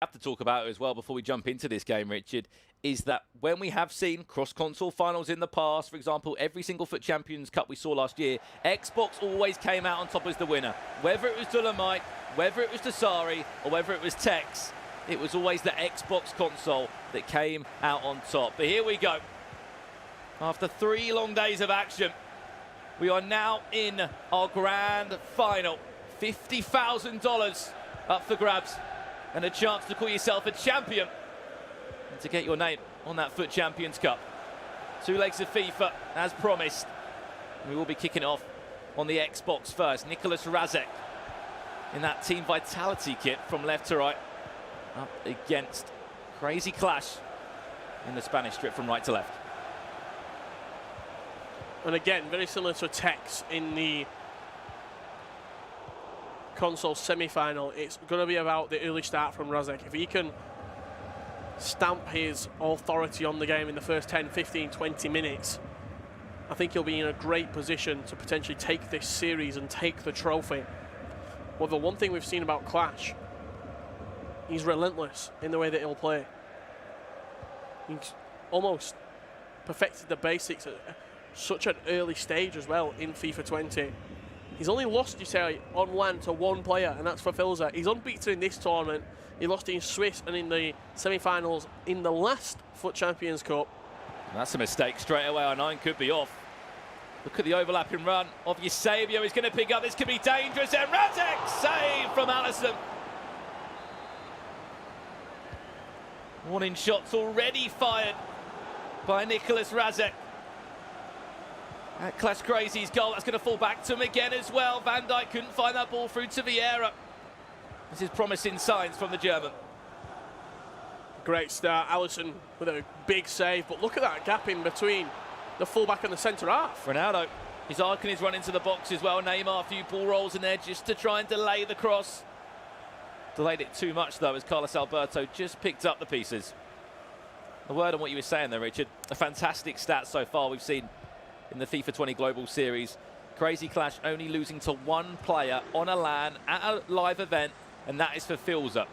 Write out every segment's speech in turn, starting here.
have to talk about it as well before we jump into this game, Richard, is that when we have seen cross-console finals in the past, for example, every single FUT Champions Cup we saw last year, Xbox always came out on top as the winner. Whether it was Dolomite, whether it was Dasari, or whether it was Tex, it was always the Xbox console that came out on top. But here we go. After 3 long days of action, we are now in our grand final. $50,000 up for grabs, and a chance to call yourself a champion and to get your name on that FUT Champions Cup. 2 legs of FIFA, as promised. We will be kicking off on the Xbox first. NRASECK in that Team Vitality kit from left to right, up against Crazy Clash in the Spanish strip from right to left. And again, very similar to Tex in the console semi-final. It's going to be about the early start from NRASECK. If he can stamp his authority on the game in the first 10, 15, 20 minutes, I think he'll be in a great position to potentially take this series and take the trophy. Well, the one thing we've seen about Clash, he's relentless in the way that he'll play. He's almost perfected the basics at such an early stage as well in FIFA 20. He's only lost, you say, on land to 1 player, and that's for Filza. He's unbeaten in this tournament. He lost in Swiss and in the semi-finals in the last FUT Champions Cup. And that's a mistake straight away. Our 9 could be off. Look at the overlapping run of Eusebio. He's going to pick up. This could be dangerous. NRASECK save from Allison. Warning shots already fired by NRASECK. Clash Crazy's goal, that's going to fall back to him again as well. Van Dijk couldn't find that ball through to Vieira. This is promising signs from the German. Great start, Allison with a big save, but look at that gap in between the fullback and the centre half. Ronaldo, his arcing is run into the box as well. Neymar, a few ball rolls in there just to try and delay the cross. Delayed it too much though, as Carlos Alberto just picked up the pieces. A word on what you were saying there, Richard. A fantastic stat so far we've seen in the FIFA 20 Global Series. Crazy Clash only losing to 1 player on a LAN at a live event, and that is for Filza.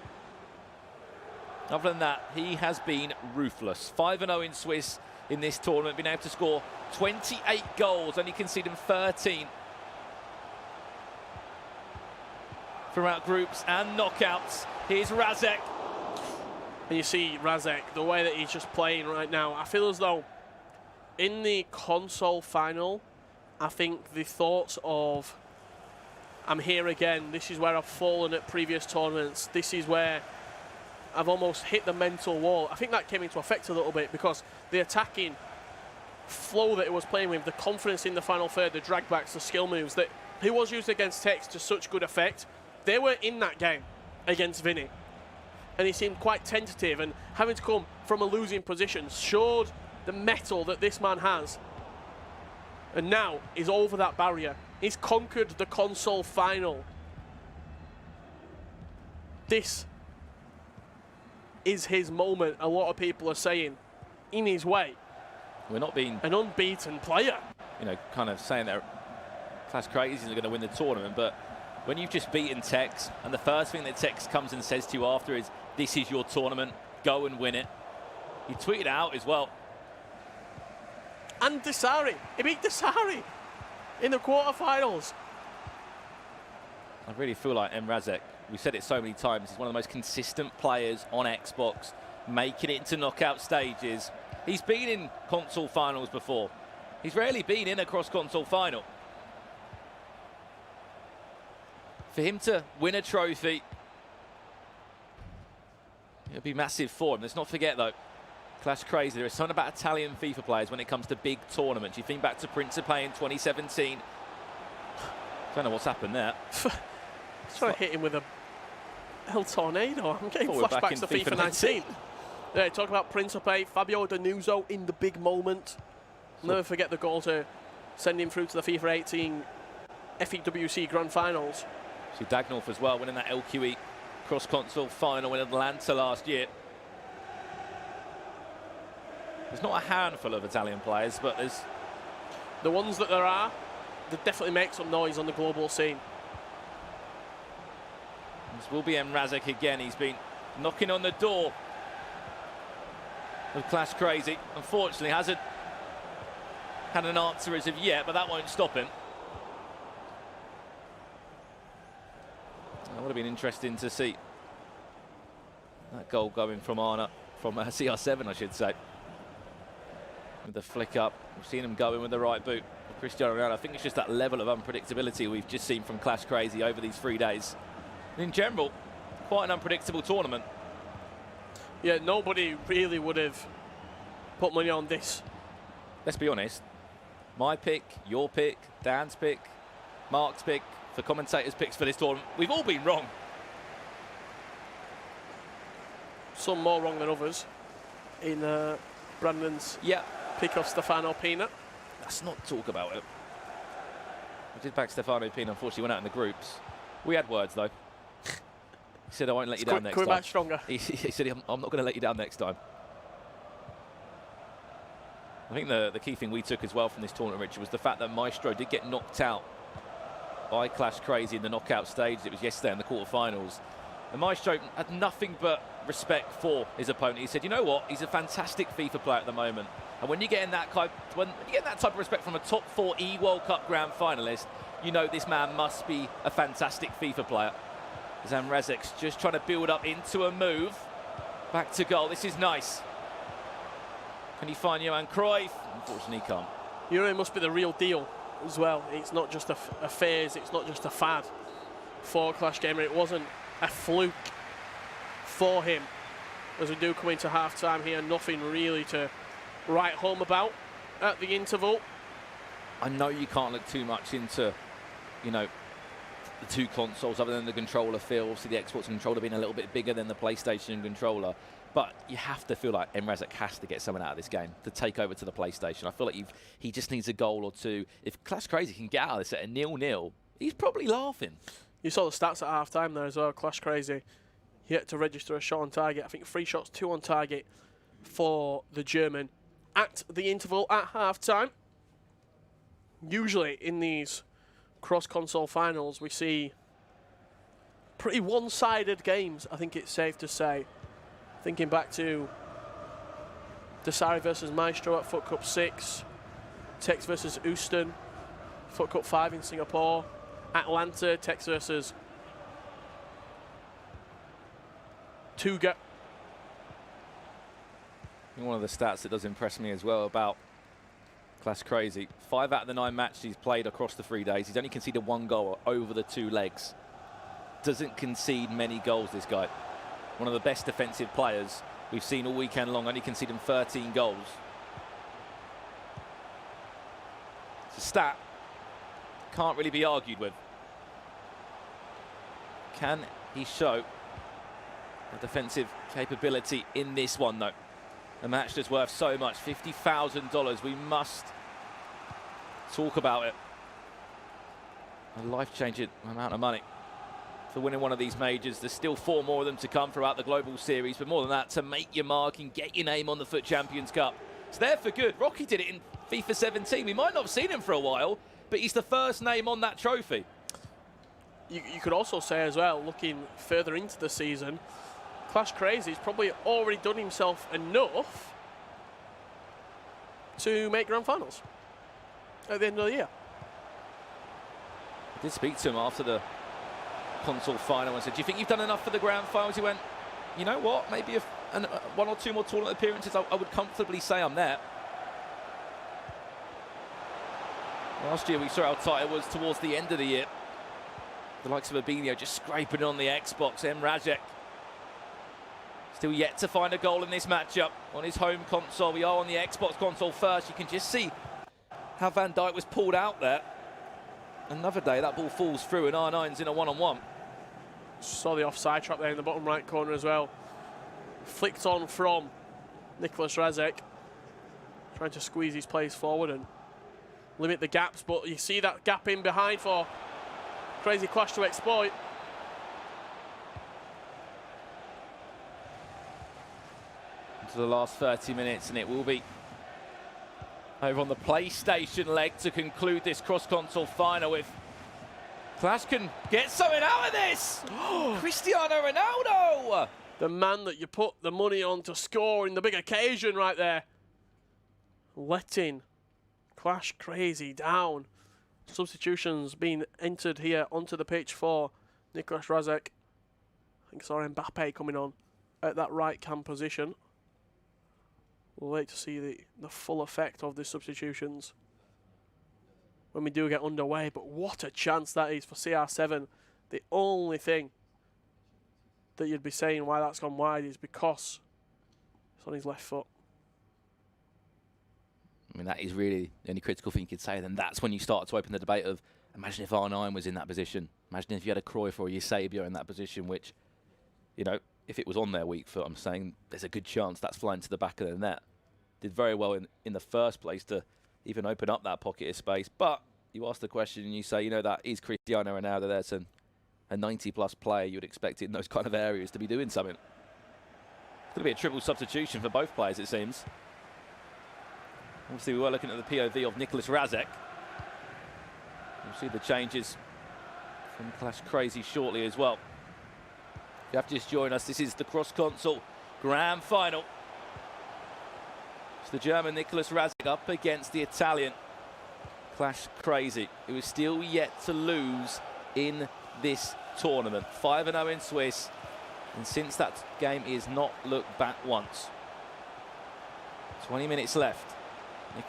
Other than that, he has been ruthless. 5-0 in Swiss in this tournament, been able to score 28 goals, only conceding 13 throughout groups and knockouts. Here's NRASECK. And you see NRASECK, the way that he's just playing right now, I feel as though in the console final, I think the thoughts of, I'm here again, this is where I've fallen at previous tournaments, this is where I've almost hit the mental wall. I think that came into effect a little bit because the attacking flow that he was playing with, the confidence in the final third, the dragbacks, the skill moves that he was used against Tex to such good effect, they were in that game against Vinny. And he seemed quite tentative, and having to come from a losing position showed the mettle that this man has. And now he's over that barrier. He's conquered the console final. This is his moment, a lot of people are saying, in his way. We're not being an unbeaten player. You know, kind of saying that Clash Crazy is going to win the tournament, but when you've just beaten Tex, and the first thing that Tex comes and says to you after is, this is your tournament, go and win it. He tweeted out as well. And Dasari, he beat Dasari in the quarterfinals. I really feel like NRASECK, we've said it so many times, he's one of the most consistent players on Xbox, making it into knockout stages. He's been in console finals before. He's rarely been in a cross-console final. For him to win a trophy, it'll be massive for him. Let's not forget though, Clash Crazy, there is something about Italian FIFA players when it comes to big tournaments. You think back to Principe in 2017. Don't know what's happened there. Trying to hit him with a El Tornado. I'm getting flashbacks to FIFA 19. Yeah, talk about Principe, Fabio Danuzzo in the big moment. Never forget the goal to send him through to the FIFA 18 FEWC Grand Finals. See Dagnolf as well, winning that LQE cross-console final in Atlanta last year. There's not a handful of Italian players, but there's... The ones that there are, they definitely make some noise on the global scene. This will be NRASECK again. He's been knocking on the door of Clash Crazy. Unfortunately, hasn't had an answer as of yet, but that won't stop him. That would have been interesting to see that goal going from Arna, from CR7, I should say. With the flick up, we've seen him go in with the right boot. Cristiano Ronaldo. I think it's just that level of unpredictability we've just seen from Clash Crazy over these 3 days. And in general, quite an unpredictable tournament. Yeah, nobody really would have put money on this. Let's be honest. My pick, your pick, Dan's pick, Mark's pick, for commentators' picks for this tournament, we've all been wrong. Some more wrong than others. In Brandon's pick of Stefano Pina. Let's not talk about it. I did back Stefano Pina, unfortunately went out in the groups. We had words though. He said, I won't let you down next time. Back stronger. He said, I'm not going to let you down next time. I think the key thing we took as well from this tournament, Richard, was the fact that Maestro did get knocked out by Clash Crazy in the knockout stage. It was yesterday in the quarterfinals. And Maestro had nothing but respect for his opponent. He said, you know what? He's a fantastic FIFA player at the moment. And when you're getting that type of respect from a top 4 E-World Cup Grand finalist, you know this man must be a fantastic FIFA player. NRASECK's just trying to build up into a move. Back to goal. This is nice. Can he find Johan Cruyff? Unfortunately, he can't. Yuri must be the real deal as well. It's not just a phase. It's not just a fad for Clash Gamer. It wasn't a fluke for him. As we do come into half-time here, nothing really to write home about at the interval. I know you can't look too much into, you know, the two consoles other than the controller feel. Obviously, the Xbox controller being a little bit bigger than the PlayStation controller. But you have to feel like NRASECK has to get something out of this game to take over to the PlayStation. I feel like he just needs a goal or two. If Clash Crazy can get out of this at a 0-0, he's probably laughing. You saw the stats at half-time there as well. Clash Crazy yet to register a shot on target. I think 3 shots, 2 on target for the German at the interval at half-time. Usually in these cross-console finals, we see pretty one-sided games, I think it's safe to say. Thinking back to Desari versus Maestro at FUT Cup 6, Tex versus Houston, FUT Cup 5 in Singapore, Atlanta, Tex versus Tuga. One of the stats that does impress me as well about Clash Crazy, 5 out of the 9 matches he's played across the 3 days, he's only conceded 1 goal over the 2 legs. Doesn't concede many goals, this guy. One of the best defensive players we've seen all weekend long, only conceding 13 goals. It's a stat can't really be argued with. Can he show a defensive capability in this one, though? A match that's worth so much, $50,000. We must talk about it. A life-changing amount of money for winning one of these majors. There's still 4 more of them to come throughout the global series, but more than that, to make your mark and get your name on the FUT Champions Cup. It's there for good. Rocky did it in FIFA 17. We might not have seen him for a while, but he's the first name on that trophy. You could also say as well, looking further into the season, Clash Crazy's probably already done himself enough to make grand finals at the end of the year. I did speak to him after the console final and said, do you think you've done enough for the grand finals? He went, you know what, maybe if 1 or 2 more tournament appearances, I would comfortably say I'm there. Last year we saw how tight it was towards the end of the year. The likes of Abinio just scraping on the Xbox. NRASECK still yet to find a goal in this matchup on his home console. We are on the Xbox console first. You can just see how Van Dijk was pulled out there. Another day, that ball falls through and R9's in a one-on-one. Saw the offside trap there in the bottom right corner as well. Flicked on from Nicholas NRASECK. Trying to squeeze his plays forward and limit the gaps, but you see that gap in behind for Crazy Clash to exploit. Into the last 30 minutes, and it will be over on the PlayStation leg to conclude this cross-console final. If Clash can get something out of this, Cristiano Ronaldo The man that you put the money on to score in the big occasion right there. Letting Clash Crazy down. Substitutions being entered here onto the pitch for NRASECK. I think I saw Mbappe coming on at that right cam position. We'll wait to see the full effect of the substitutions when we do get underway. But what a chance that is for CR7. The only thing that you'd be saying why that's gone wide is because it's on his left foot. I mean, that is really the only critical thing you could say. Then that's when you start to open the debate of, imagine if R9 was in that position. Imagine if you had a Cruyff or a Eusebio in that position, which, you know, if it was on their weak foot, I'm saying there's a good chance that's flying to the back of the net. Did very well in the first place to even open up that pocket of space. But you ask the question and you say, you know, that is Cristiano Ronaldo. That's a 90-plus player. You would expect it in those kind of areas to be doing something. It's going to be a triple substitution for both players, it seems. Obviously, we were looking at the POV of NRASECK. We'll see the changes from Clash Crazy shortly as well. If you have to just join us, this is the cross-console grand final. It's the German NRASECK up against the Italian Clash Crazy, who is still yet to lose in this tournament. 5-0 in Swiss, and since that game is not looked back once. 20 minutes left.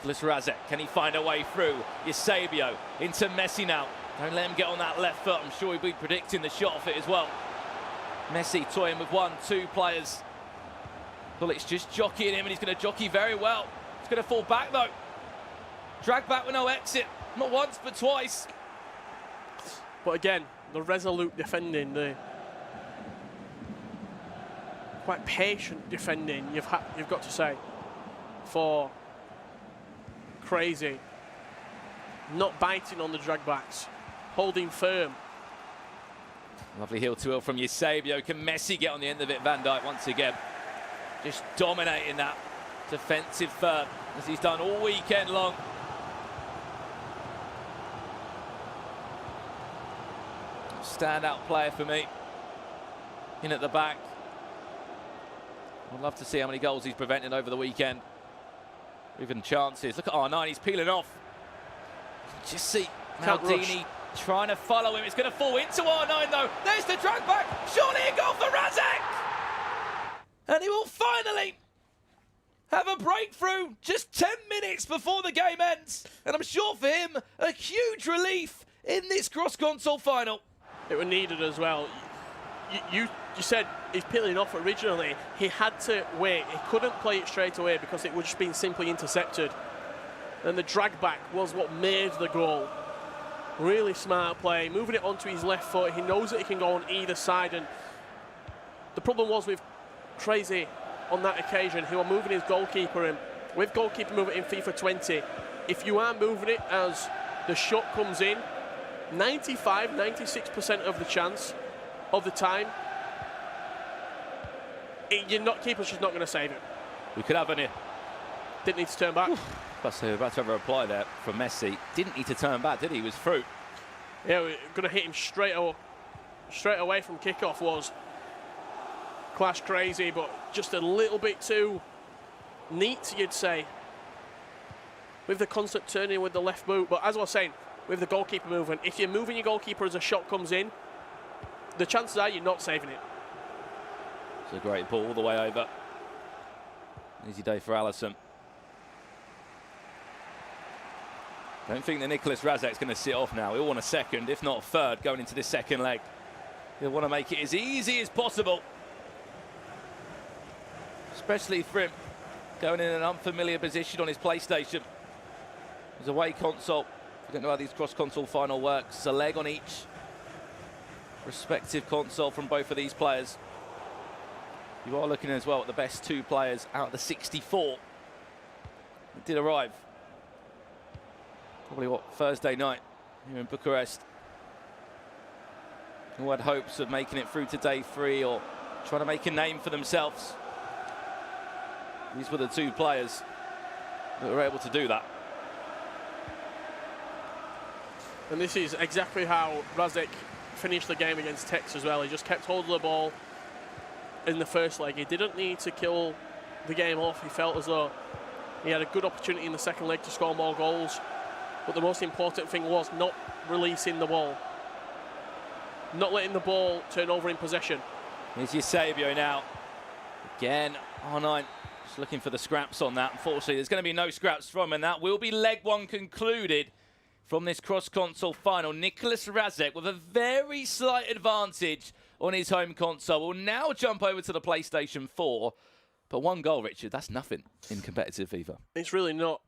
NRASECK, can he find a way through? Eusebio into Messi now. Don't let him get on that left foot. I'm sure he'll be predicting the shot of it as well. Messi toying with 1-2 players. Bullets just jockeying him, and he's going to jockey very well. He's going to fall back though. Drag back with no exit. Not once, but twice. But again, the resolute defending, the quite patient defending, you've got to say, for Crazy. Not biting on the drag backs, holding firm. Lovely heel to heel from Eusebio. Can Messi get on the end of it? Van Dijk once again just dominating that defensive third, as he's done all weekend long. Standout player for me in at the back. I'd love to see how many goals he's prevented over the weekend. Even chances. Look at R9, he's peeling off. Just see Maldini trying to follow him. It's going to fall into R9 though. There's the drag back. Surely a goal for NRASECK. And he will finally have a breakthrough just 10 minutes before the game ends. And I'm sure for him, a huge relief in this cross-console final. It was needed as well. You said he's peeling off originally. He had to wait. He couldn't play it straight away because it would just been simply intercepted. And the drag back was what made the goal. Really smart play, moving it onto his left foot. He knows that he can go on either side. And the problem was with Crazy on that occasion, he was moving his goalkeeper. And with goalkeeper movement in FIFA 20, if you are moving it as the shot comes in, 95, 96% of the chance of the time, keeper's just not going to save it. We could have an... Didn't need to turn back. About to have a reply there from Messi. Didn't need to turn back, did he? He was through. Yeah, we're going to hit him straight away from kickoff was Clash Crazy, but just a little bit too neat, you'd say, with the constant turning with the left boot. But as I was saying, with the goalkeeper movement, if you're moving your goalkeeper as a shot comes in, the chances are you're not saving it. It's a great ball all the way over. Easy day for Allison. Don't think that NRASECK's going to sit off now. He'll want a second, if not a third, going into this second leg. He'll want to make it as easy as possible. Especially for him, going in an unfamiliar position on his PlayStation. His away console. I don't know how these cross-console final works. It's a leg on each respective console from both of these players. You are looking as well at the best two players out of the 64 that did arrive. Probably, Thursday night here in Bucharest. Who had hopes of making it through to day 3 or trying to make a name for themselves. These were the two players that were able to do that. And this is exactly how NRASECK finished the game against Tex as well. He just kept hold of the ball, in the first leg. He didn't need to kill the game off. He felt as though he had a good opportunity in the second leg to score more goals. But the most important thing was not releasing the ball. Not letting the ball turn over in possession. Here's Eusebio now. Again, R9 just looking for the scraps on that. Unfortunately, there's going to be no scraps from him, and that will be leg one concluded from this cross-console final. Nicholas NRASECK with a very slight advantage on his home console will now jump over to the PlayStation 4. But one goal, Richard, that's nothing in competitive FIFA. It's really not.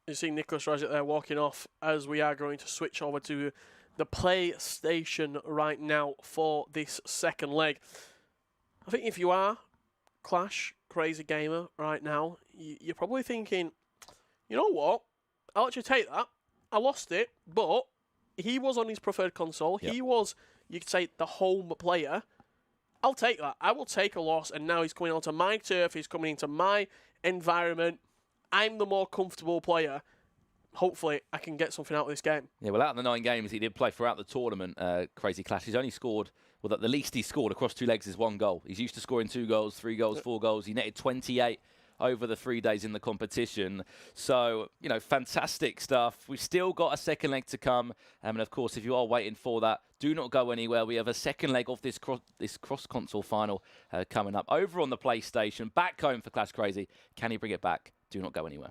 You see Nicholas NRASECK there walking off as we are going to switch over to the PlayStation right now for this second leg. I think if you are Clash Crazy Gamer right now, you're probably thinking, you know what? I'll actually take that. I lost it, but he was on his preferred console. Yep. He was, you could say, the home player. I'll take that. I will take a loss, and now he's coming onto my turf. He's coming into my environment. I'm the more comfortable player. Hopefully, I can get something out of this game. Yeah, well, out of the 9 games he did play throughout the tournament, Crazy Clash, he's only scored, well, at the least he's scored across 2 legs is 1 goal. He's used to scoring 2 goals, 3 goals, 4 goals. He netted 28 over the 3 days in the competition. So, you know, fantastic stuff. We've still got a second leg to come. And, of course, if you are waiting for that, do not go anywhere. We have a second leg of this cross-console final coming up over on the PlayStation. Back home for Clash Crazy. Can he bring it back? Do not go anywhere.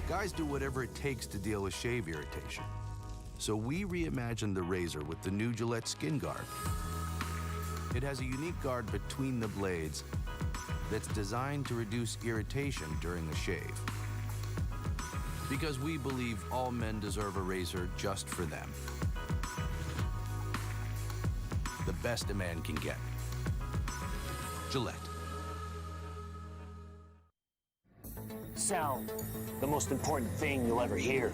Guys do whatever it takes to deal with shave irritation. So we reimagined the razor with the new Gillette Skin Guard. It has a unique guard between the blades that's designed to reduce irritation during a shave. Because we believe all men deserve a razor just for them. The best a man can get. Gillette. Sound, the most important thing you'll ever hear.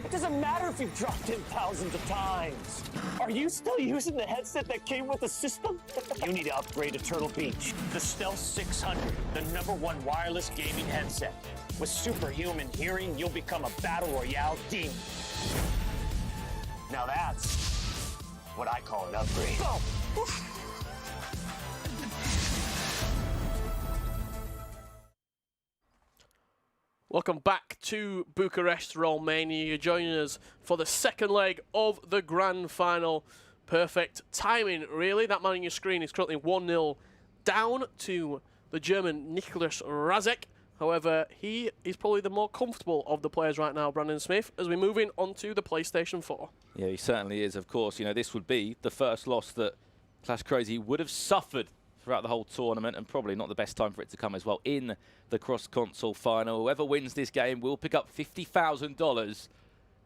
It doesn't matter if you've dropped in thousands of times. Are you still using the headset that came with the system? You need to upgrade to Turtle Beach. The Stealth 600, the #1 wireless gaming headset. With superhuman hearing, you'll become a Battle Royale demon. Now that's what I call an upgrade. Oh. Welcome back to Bucharest, Romania. You're joining us for the second leg of the grand final. Perfect timing, really. That man on your screen is currently 1-0 down to the German Nicholas NRASECK. However, he is probably the more comfortable of the players right now, Brandon Smith, as we're moving on to the PlayStation 4. Yeah, he certainly is, of course. You know, this would be the first loss that Clash Crazy would have suffered throughout the whole tournament, and probably not the best time for it to come as well in the cross-console final. Whoever wins this game will pick up $50,000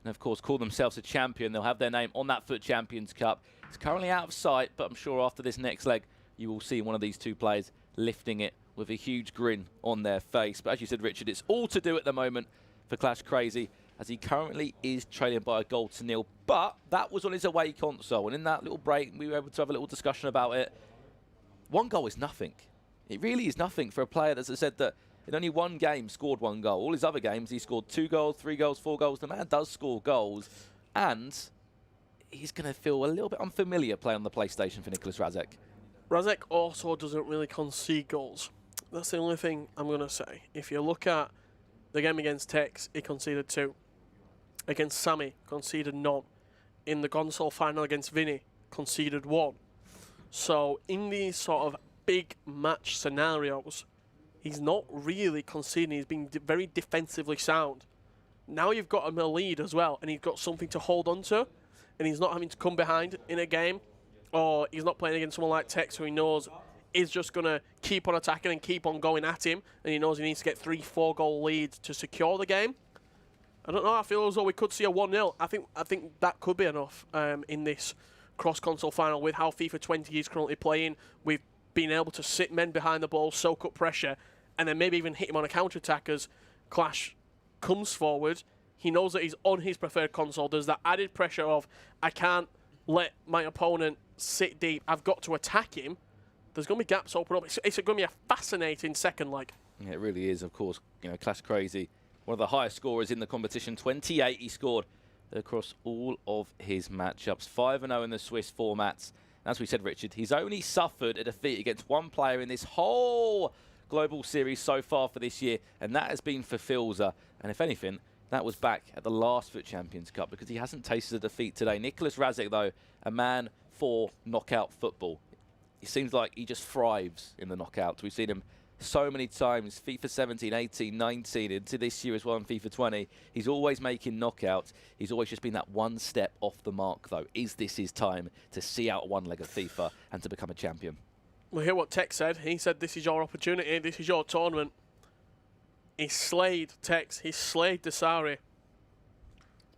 and, of course, call themselves a champion. They'll have their name on that FUT Champions Cup. It's currently out of sight, but I'm sure after this next leg, you will see one of these two players lifting it with a huge grin on their face. But as you said, Richard, it's all to do at the moment for Clash Crazy, as he currently is trailing by a goal to nil. But that was on his away console, and in that little break, we were able to have a little discussion about it. 1 goal is nothing. It really is nothing for a player that, as I said, that in only 1 game scored 1 goal. All his other games, he scored 2 goals, 3 goals, 4 goals. The man does score goals, and he's going to feel a little bit unfamiliar playing on the PlayStation for Nicholas NRASECK. NRASECK also doesn't really concede goals. That's the only thing I'm going to say. If you look at the game against Tex, he conceded 2. Against Sammy, conceded none. in the console final against Vinny, conceded 1. So in these sort of big match scenarios, he's not really conceding. He's been very defensively sound. Now you've got him a lead as well, and he's got something to hold on to, and he's not having to come behind in a game, or he's not playing against someone like Tex, who he knows is just going to keep on attacking and keep on going at him, and he knows he needs to get 3-4 goal leads to secure the game. I don't know, I feel as though we could see a 1-0. I think that could be enough in this cross-console final with how FIFA 20 is currently playing. We've been able to sit men behind the ball, soak up pressure, and then maybe even hit him on a counter-attack as Clash comes forward. He knows that he's on his preferred console. There's that added pressure of, I can't let my opponent sit deep. I've got to attack him. There's going to be gaps open up. It's going to be a fascinating second leg. Yeah, it really is, of course. You know, Clash Crazy, one of the highest scorers in the competition. 28 he scored across all of his matchups. 5-0 in the Swiss formats. As we said, Richard, he's only suffered a defeat against one player in this whole global series so far for this year, and that has been for Filza. And if anything, that was back at the last FUT Champions Cup, because he hasn't tasted a defeat today. NRASECK, though, a man for knockout football. It seems like he just thrives in the knockouts. We've seen him so many times, FIFA 17, 18, 19, into this year as well in FIFA 20. He's always making knockouts. He's always just been that one step off the mark, though. Is this his time to see out one leg of FIFA and to become a champion? We'll hear what Tex said. He said, this is your opportunity. This is your tournament. He slayed Tex. He slayed Desari.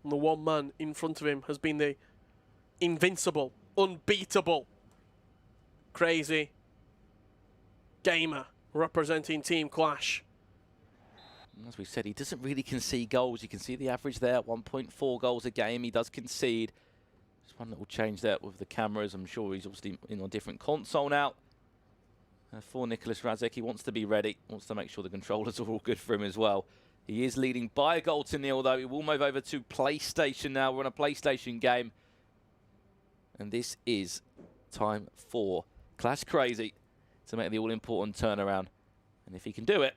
And the one man in front of him has been the invincible, unbeatable, crazy gamer representing Team Clash. As we said, he doesn't really concede goals. You can see the average there, 1.4 goals a game. He does concede. Just one little change there with the cameras. I'm sure he's obviously in on a different console now. For NRASECK, he wants to be ready, wants to make sure the controllers are all good for him as well. He is leading by a goal to 0, though. He will move over to PlayStation now. We're on a PlayStation game. And this is time for Clash Crazy to make the all-important turnaround. And if he can do it,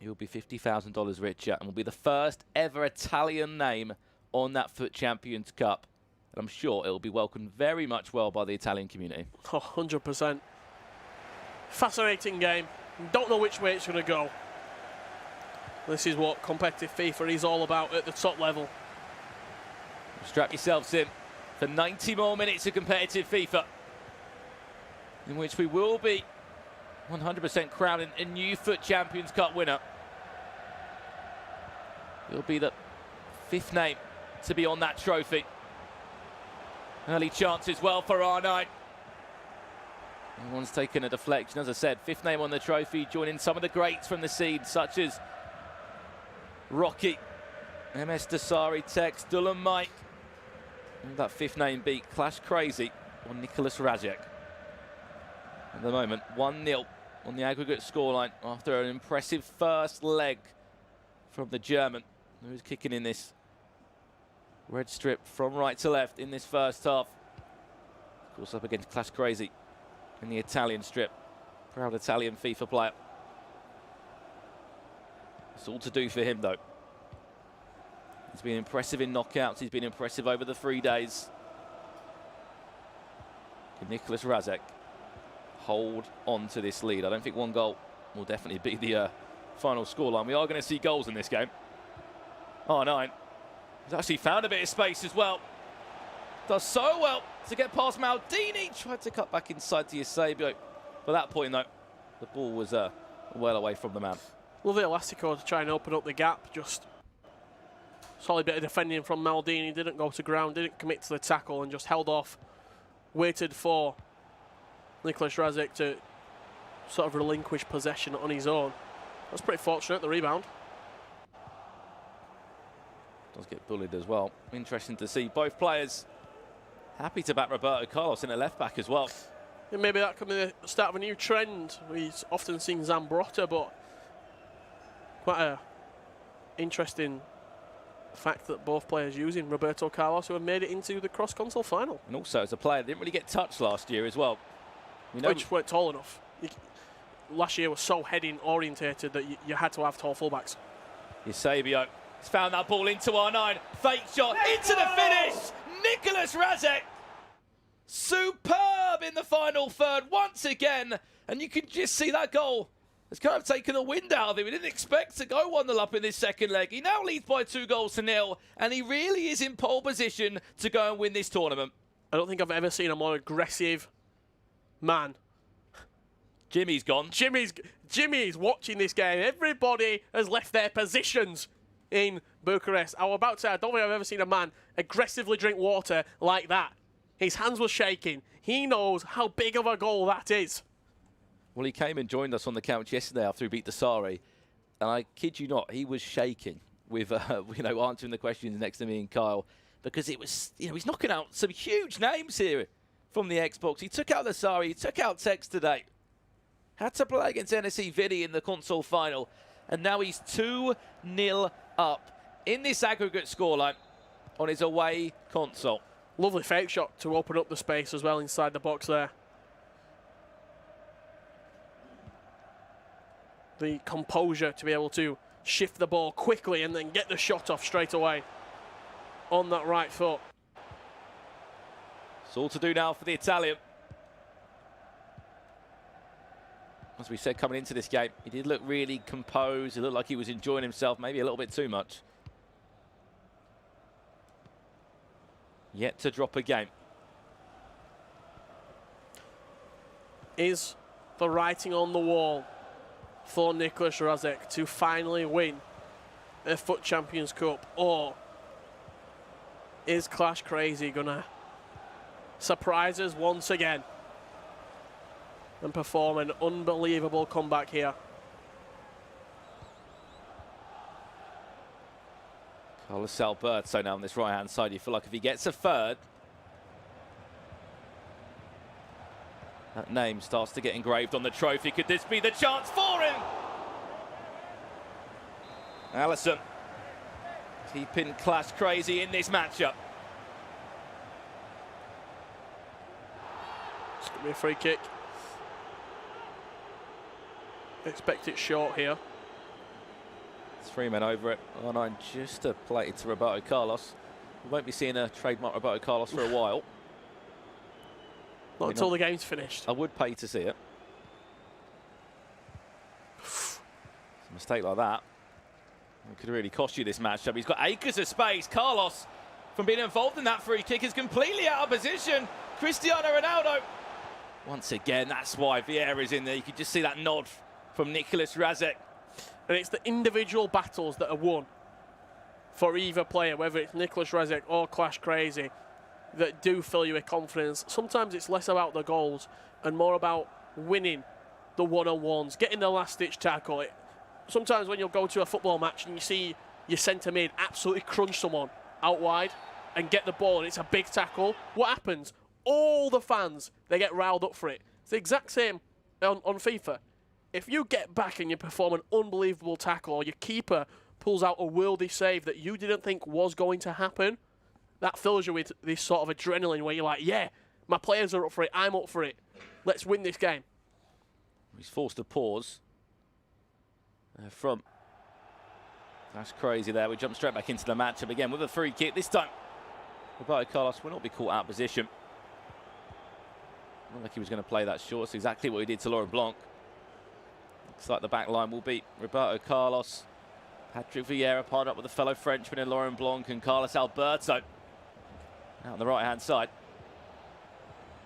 he'll be $50,000 richer and will be the first ever Italian name on that FUT Champions Cup. And I'm sure it'll be welcomed very much well by the Italian community. Oh, 100%. Fascinating game. Don't know which way it's going to go. This is what competitive FIFA is all about at the top level. Strap yourselves in for 90 more minutes of competitive FIFA, in which we will be 100% crowning a new FUT Champions Cup winner. It'll be the 5th name to be on that trophy. Early chance as well for R9. Everyone's taken a deflection. As I said, 5th name on the trophy, joining some of the greats from the scene, such as Rocky, MS Desari, Tex, Dullen Mike. And that 5th name beat Clash Crazy on NRASECK. At the moment, 1-0 on the aggregate scoreline after an impressive first leg from the German, who's kicking in this red strip from right to left in this first half. Of course, up against Clash Crazy in the Italian strip. Proud Italian FIFA player. It's all to do for him, though. He's been impressive in knockouts. He's been impressive over the 3 days. Can NRASECK hold on to this lead? I don't think 1 goal will definitely be the final scoreline. We are going to see goals in this game. R9 has actually found a bit of space as well. Does so well to get past Maldini. Tried to cut back inside to Eusebio. By that point, though, the ball was well away from the man. Love the Elastico to try and open up the gap. Just solid bit of defending from Maldini. Didn't go to ground, didn't commit to the tackle, and just held off. Waited for NRASECK to sort of relinquish possession on his own. That's pretty fortunate, the rebound. Does get bullied as well. Interesting to see both players happy to back Roberto Carlos in a left back as well. And maybe that could be the start of a new trend. We've often seen Zambrotta, but quite a interesting fact that both players using Roberto Carlos, who have made it into the cross-console final. And also, as a player, didn't really get touched last year as well. You know, just weren't tall enough. Last year was so heading orientated that you had to have tall fullbacks. Eusebio has found that ball into R9. Fake shot into the finish. Nicholas NRASECK, superb in the final third once again. And you can just see that goal has kind of taken the wind out of him. He didn't expect to go 1-0 up in this second leg. He now leads by 2-0, and he really is in pole position to go and win this tournament. I don't think I've ever seen a more aggressive man. Jimmy's gone. Jimmy's watching this game. Everybody has left their positions in Bucharest. I was about to say, I don't think I've ever seen a man aggressively drink water like that. His hands were shaking. He knows how big of a goal that is. Well, he came and joined us on the couch yesterday after he beat Dasari, and I kid you not, he was shaking with answering the questions next to me and Kyle, because it was, he's knocking out some huge names here from the Xbox. He took out Dasari, he took out Tex today, had to play against NSC Vidi in the console final, and now he's 2-0 up in this aggregate scoreline on his away console. Lovely fake shot to open up the space as well inside the box there. The composure to be able to shift the ball quickly and then get the shot off straight away on that right foot. It's all to do now for the Italian. As we said coming into this game, he did look really composed. It looked like he was enjoying himself, maybe a little bit too much. Yet to drop a game. Is the writing on the wall for Nicholas NRASECK to finally win a FUT Champions Cup, or is Clash Crazy gonna surprise us once again and perform an unbelievable comeback here? Carlos Alberto now on this right-hand side. You feel like if he gets a third, that name starts to get engraved on the trophy. Could this be the chance for him? Allison keeping Clash Crazy in this matchup. It's going to be a free kick. Expect it short here. It's 3 men over it. R9 just to play it to Roberto Carlos. We won't be seeing a trademark Roberto Carlos for a while. Not until the game's finished. I would pay to see it. It's a mistake like that, it could really cost you this matchup. He's got acres of space. Carlos, from being involved in that free kick, is completely out of position. Cristiano Ronaldo. Once again, that's why Vieira's in there. You could just see that nod from Nicholas NRASECK. And it's the individual battles that are won for either player, whether it's Nicholas NRASECK or Clash Crazy, that do fill you with confidence. Sometimes it's less about the goals and more about winning the one-on-ones, getting the last-ditch tackle. Sometimes when you'll go to a football match and you see your centre mid absolutely crunch someone out wide and get the ball and it's a big tackle, what happens? All the fans, they get riled up for it. It's the exact same on FIFA. If you get back and you perform an unbelievable tackle, or your keeper pulls out a worldy save that you didn't think was going to happen, that fills you with this sort of adrenaline where you're like, yeah, my players are up for it, I'm up for it. Let's win this game. He's forced to pause from That's Crazy there. We jump straight back into the matchup again with a free kick. This time, Roberto Carlos will not be caught out of position. Not like he was going to play that short. It's exactly what he did to Laurent Blanc. Looks like the back line will be Roberto Carlos, Patrick Vieira partnered up with a fellow Frenchman in Laurent Blanc, and Carlos Alberto out on the right-hand side.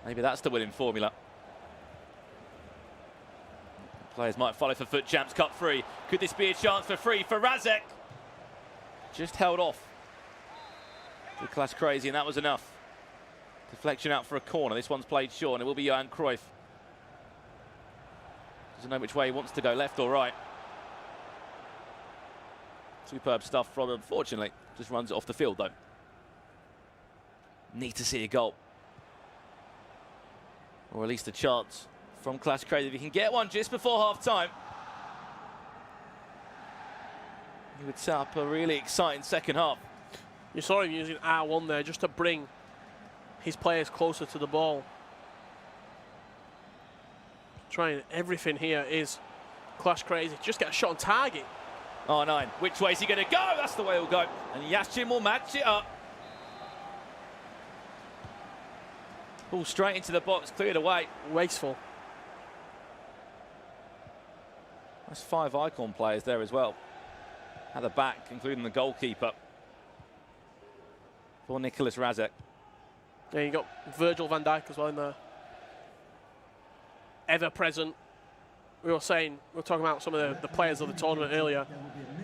Maybe that's the winning formula. Players might follow for FUT Champs Cup 3. Could this be a chance for free for NRASECK? Just held off the Clash Crazy, and that was enough. Deflection out for a corner. This one's played short, and it will be Johan Cruyff. Doesn't know which way he wants to go, left or right. Superb stuff from him. Unfortunately, just runs it off the field, though. Need to see a goal. Or at least a chance from Clash Crazy. If he can get one just before half-time, he would set up a really exciting second half. You saw him using R1 there just to bring his players closer to the ball. Trying everything here is Clash Crazy. Just get a shot on target. R9, which way is he going to go? That's the way he'll go. And Yashin will match it up. Ball straight into the box, cleared away. Wasteful. That's 5 icon players there as well. At the back, including the goalkeeper. For NRASECK. Yeah, you got Virgil van Dijk as well in there. Ever present. We were talking about some of the players of the tournament earlier.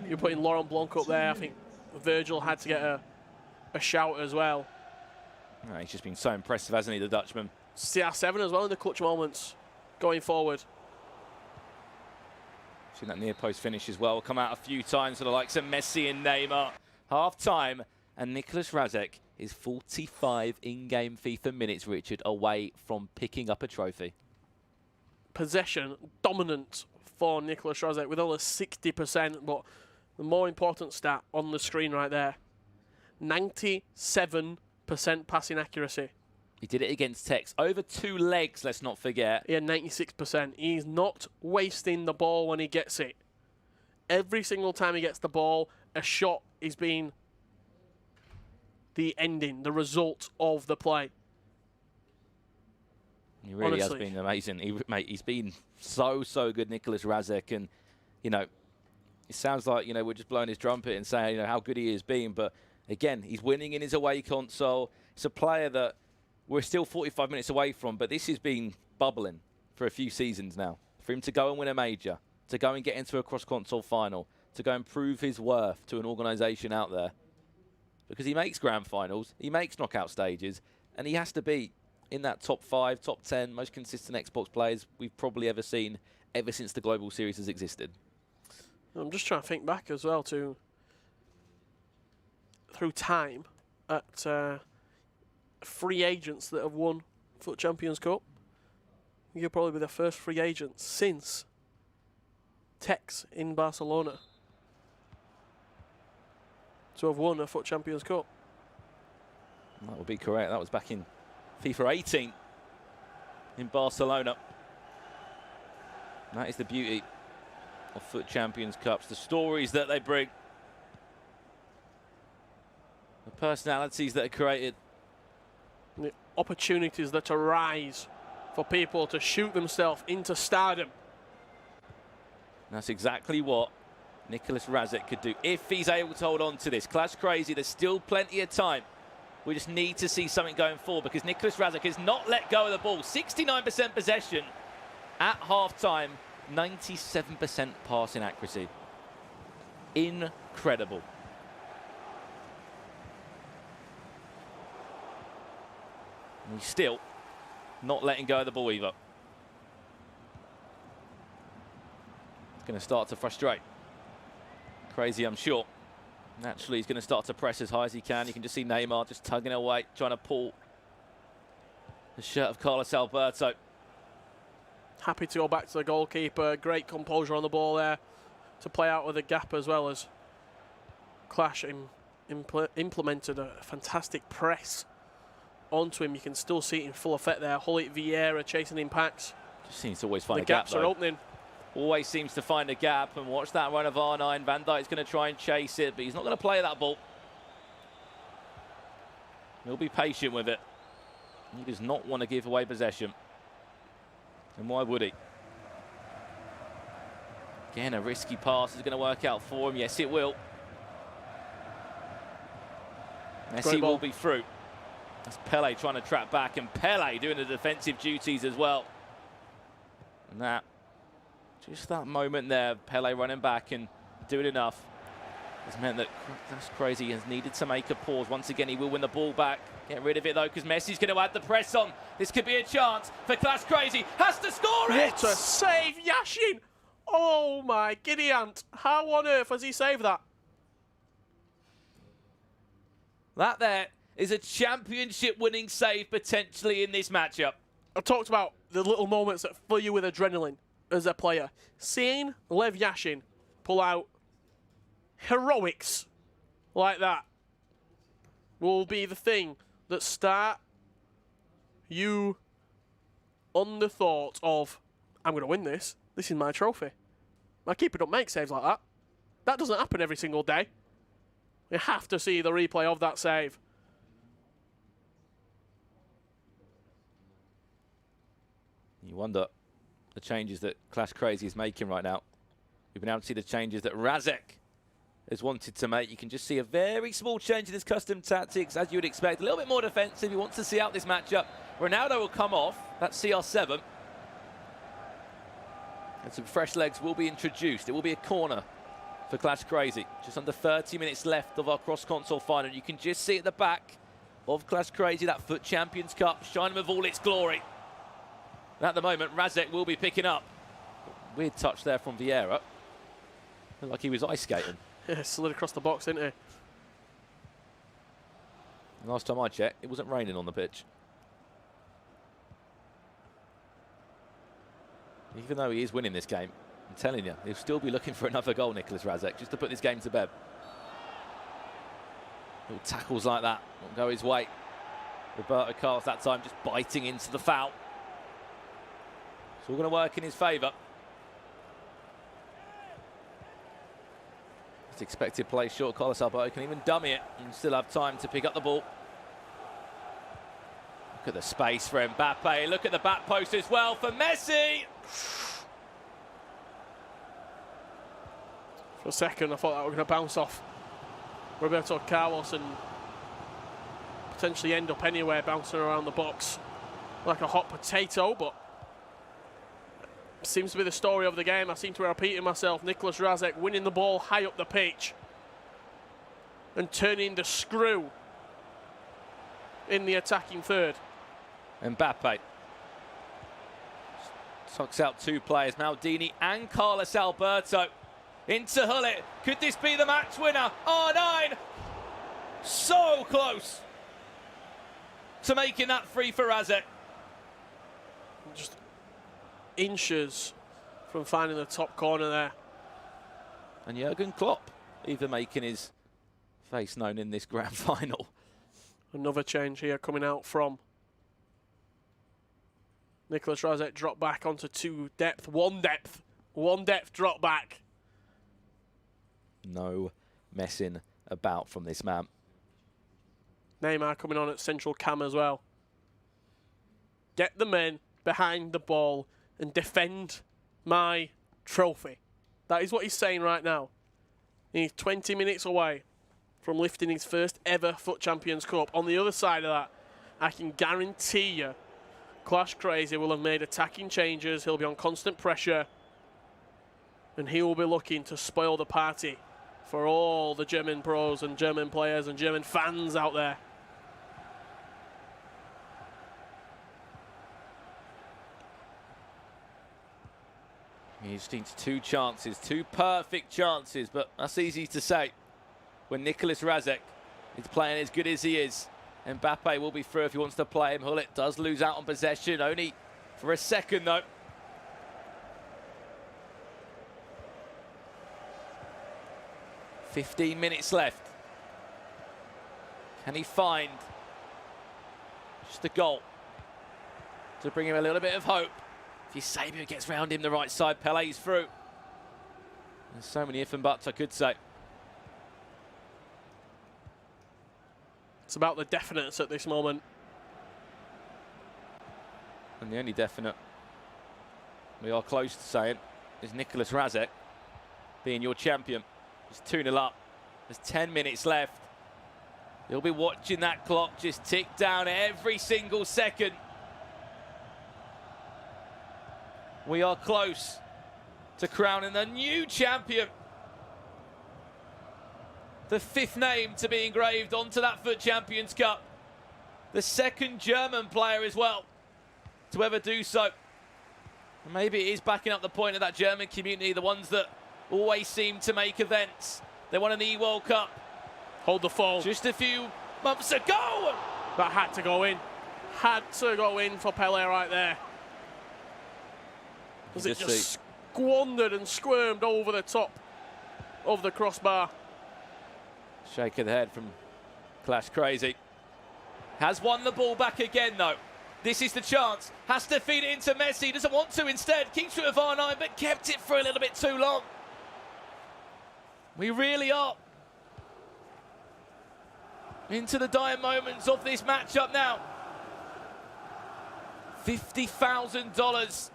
You were putting Laurent Blanc up there. I think Virgil had to get a shout as well. Oh, he's just been so impressive, hasn't he, the Dutchman? CR7 as well in the clutch moments going forward. Seen that near post finish as well. Come out a few times for the likes of Messi and Neymar. Half time, and NRASECK is 45 in-game FIFA minutes, Richard, away from picking up a trophy. Possession dominant for NRASECK with over 60%, but the more important stat on the screen right there, 97% passing accuracy. He did it against Tex. Over 2 legs, let's not forget. Yeah, 96%. He's not wasting the ball when he gets it. Every single time he gets the ball, a shot is being the ending, the result of the play. He really Honestly. has been amazing. He's been so good, NRASECK. And, you know, it sounds like, you know, we're just blowing his trumpet and saying, you know, how good he has been. But, again, he's winning in his away console. It's a player that we're still 45 minutes away from, but this has been bubbling for a few seasons now. For him to go and win a major, to go and get into a cross-console final, to go and prove his worth to an organisation out there. Because he makes grand finals, he makes knockout stages, and he has to be in that top 5, top 10 most consistent Xbox players we've probably ever seen ever since the Global Series has existed. I'm just trying to think back as well to through time at free agents that have won FUT Champions Cup. You'll probably be the first free agent since Tex in Barcelona to have won a FUT Champions Cup. That would be correct. That was back in FIFA 18 in Barcelona. And that is the beauty of FUT Champions Cups, the stories that they bring, the personalities that are created, The opportunities that arise for people to shoot themselves into stardom. And that's exactly what NRASECK could do if he's able to hold on to this. Clash Crazy, there's still plenty of time. We just need to see something going forward because NRASECK has not let go of the ball. 69% possession at half-time, 97% passing accuracy. Incredible. And he's still not letting go of the ball either. It's going to start to frustrate Crazy, I'm sure. Naturally, he's going to start to press as high as he can. You can just see Neymar just tugging away, trying to pull the shirt of Carlos Alberto. Happy to go back to the goalkeeper. Great composure on the ball there to play out with a gap as well as Clash implemented a fantastic press onto him. You can still see it in full effect there. Hullet Vieira chasing impacts. Just seems to always find The a gap, gaps are though. opening. Always seems to find a gap, and watch that run of R9. Van Dijk's going to try and chase it, but he's not going to play that ball. He'll be patient with it. He does not want to give away possession. And why would he? Again, a risky pass is going to work out for him. Yes, it will. Messi will be through. That's Pele trying to trap back, and Pele doing the defensive duties as well. And that, just that moment there, Pele running back and doing enough has meant that That's Crazy has needed to make a pause. Once again, he will win the ball back. Get rid of it, though, because Messi's going to add the press on. This could be a chance for Clash Crazy. Has to score it! What a save, Yashin! Oh, my giddy aunt. How on earth has he saved that? That there is a championship-winning save potentially in this matchup. I talked about the little moments that fill you with adrenaline as a player. Seeing Lev Yashin pull out heroics like that will be the thing that start you on the thought of, I'm going to win this. This is my trophy. My keeper don't make saves like that. That doesn't happen every single day. You have to see the replay of that save. You wonder the changes that Clash Crazy is making right now. We've been able to see the changes that NRASECK has wanted to make. You can just see a very small change in his custom tactics, as you would expect. A little bit more defensive. He wants to see out this matchup. Ronaldo will come off. That's CR7. And some fresh legs will be introduced. It will be a corner for Clash Crazy. Just under 30 minutes left of our cross-console final. You can just see at the back of Clash Crazy that FUT Champions Cup shining with all its glory. And at the moment, NRASECK will be picking up. Weird touch there from Vieira. Looked like he was ice skating. Yeah, slid across the box, didn't he? Last time I checked, it wasn't raining on the pitch. Even though he is winning this game, I'm telling you, he'll still be looking for another goal, Nicholas NRASECK, just to put this game to bed. Little tackles like that won't go his way. Roberto Carlos that time just biting into the foul. It's all going to work in his favour. It's expected play short. Carlos Alberto can even dummy it and still have time to pick up the ball. Look at the space for Mbappe. Look at the back post as well for Messi. For a second, I thought that were going to bounce off Roberto Carlos and potentially end up anywhere, bouncing around the box like a hot potato, but seems to be the story of the game. I seem to be repeating myself. Nicholas NRASECK winning the ball high up the pitch and turning the screw in the attacking third. Mbappe tucks out two players, Maldini and Carlos Alberto. Into Hullet. Could this be the match winner? R9. So close to making that free for NRASECK. Just inches from finding the top corner there. And Jurgen Klopp even making his face known in this grand final. Another change here coming out from Nicholas NRASECK. Drop back onto one depth drop back. No messing about from this man. Neymar coming on at central cam as well. Get the men behind the ball and defend my trophy. That is what he's saying right now. He's 20 minutes away from lifting his first ever FUT Champions Cup. On the other side of that, I can guarantee you Clash Crazy will have made attacking changes. He'll be on constant pressure and he will be looking to spoil the party for all the German pros and German players and German fans out there. He just needs two chances, two perfect chances, but that's easy to say when Nicholas NRASECK is playing as good as he is. Mbappe will be through if he wants to play him. Hullet does lose out on possession, only for a second though. "15 minutes left. Can he find just a goal to bring him a little bit of hope? If Eusebio gets round him the right side, Pele's through. There's so many if and buts I could say. It's about the definites at this moment. And the only definite we are close to saying is Nicholas NRASECK being your champion. It's 2-0 up. There's 10 minutes left. You'll be watching that clock just tick down every single second. We are close to crowning the new champion. The 5th name to be engraved onto that FUT Champions Cup. The 2nd German player as well to ever do so. And maybe it is backing up the point of that German community, the ones that always seem to make events. They won an E-World Cup. Hold the phone. Just a few months ago. That had to go in. Had to go in for Pele right there. Because it just squandered and squirmed over the top of the crossbar. Shake of the head from Clash Crazy. Has won the ball back again though. This is the chance. Has to feed it into Messi. Doesn't want to instead. Keeps it with R9 but kept it for a little bit too long. We really are into the dire moments of this matchup now. $50,000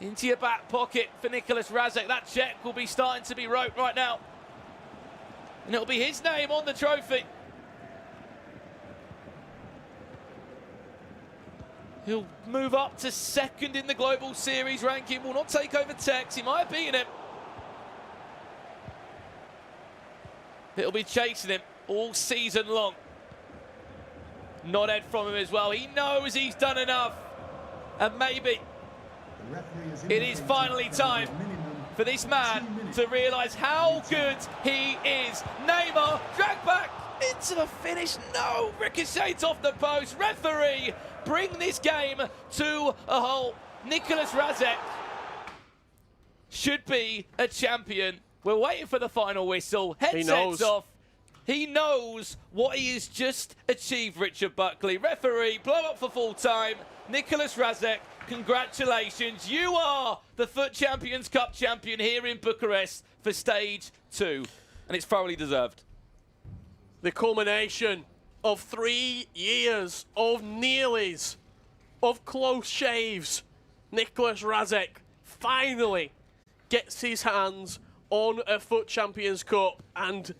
into your back pocket for Nicholas NRASECK. That check will be starting to be wrote right now. And it'll be his name on the trophy. He'll move up to second in the Global Series ranking. Will not take over Tex. He might have beaten him. It'll be chasing him all season long. Nod from him as well. He knows he's done enough. And maybe it is finally time for this man to realise how good he is. Neymar dragged back into the finish. No, ricochets off the post. Referee, bring this game to a halt. Nicholas NRASECK should be a champion. We're waiting for the final whistle. Headsets off. He knows what he has just achieved, Richard Buckley. Referee, blow up for full time. Nicholas NRASECK, congratulations. You are the FUT Champions Cup champion here in Bucharest for stage 2. And it's thoroughly deserved. The culmination of 3 years of nearlies, of close shaves. Nicholas NRASECK finally gets his hands on a FUT Champions Cup, and